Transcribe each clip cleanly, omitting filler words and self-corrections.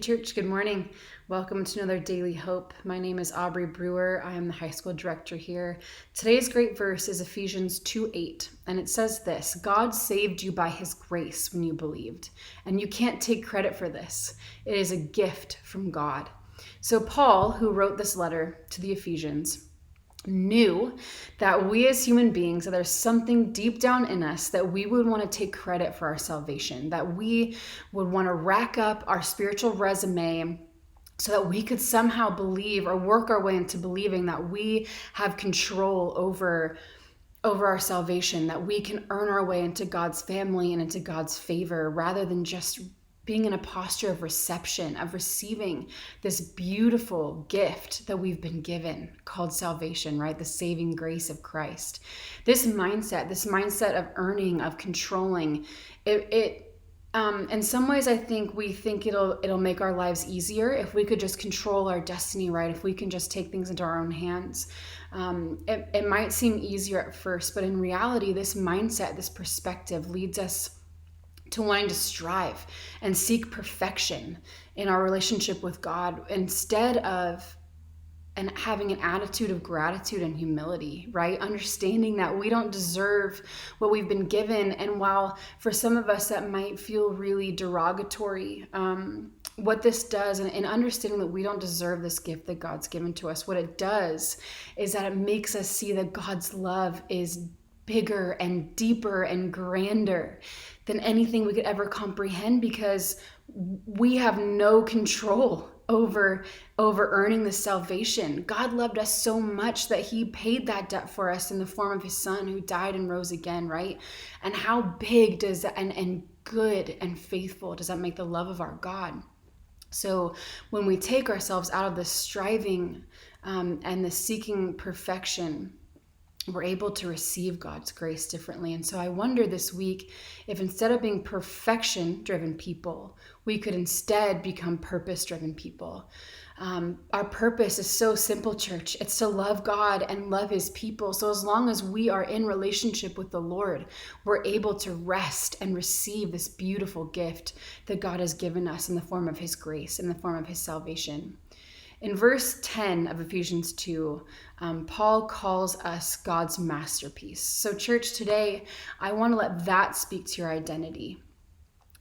Church. Good morning. Welcome to another Daily Hope. My name is Aubrey Brewer. I am the high school director here. Today's great verse is Ephesians 2:8, and it says this: God saved you by his grace when you believed, and you can't take credit for this. It is a gift from God. So Paul, who wrote this letter to the Ephesians, knew that we as human beings, that there's something deep down in us that we would want to take credit for our salvation, that we would want to rack up our spiritual resume so that we could somehow believe or work our way into believing that we have control over our salvation, that we can earn our way into God's family and into God's favor rather than just being in a posture of reception, of receiving this beautiful gift that we've been given called salvation, right? The saving grace of Christ. This mindset of earning, of controlling, in some ways, I think we think it'll make our lives easier if we could just control our destiny, right? If we can just take things into our own hands. It might seem easier at first, but in reality, this mindset, this perspective leads us to wanting to strive and seek perfection in our relationship with God instead of having an attitude of gratitude and humility, right? Understanding that we don't deserve what we've been given. And while for some of us that might feel really derogatory, what this does, and understanding that we don't deserve this gift that God's given to us, what it does is that it makes us see that God's love is bigger and deeper and grander than anything we could ever comprehend, because we have no control over earning the salvation. God loved us so much that he paid that debt for us in the form of his son who died and rose again, right? And how big does that and good and faithful does that make the love of our God? So when we take ourselves out of the striving and the seeking perfection, we're able to receive God's grace differently. And so I wonder this week if instead of being perfection-driven people, we could instead become purpose-driven people. Our purpose is so simple, church. It's to love God and love his people. So as long as we are in relationship with the Lord, we're able to rest and receive this beautiful gift that God has given us in the form of his grace, in the form of his salvation. In verse 10 of Ephesians 2, Paul calls us God's masterpiece. So church, today, I want to let that speak to your identity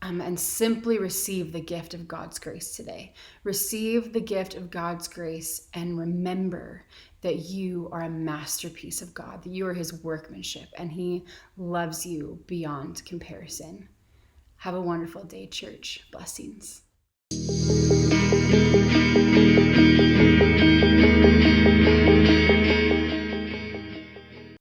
and simply receive the gift of God's grace today. Receive the gift of God's grace and remember that you are a masterpiece of God, that you are his workmanship, and he loves you beyond comparison. Have a wonderful day, church. Blessings.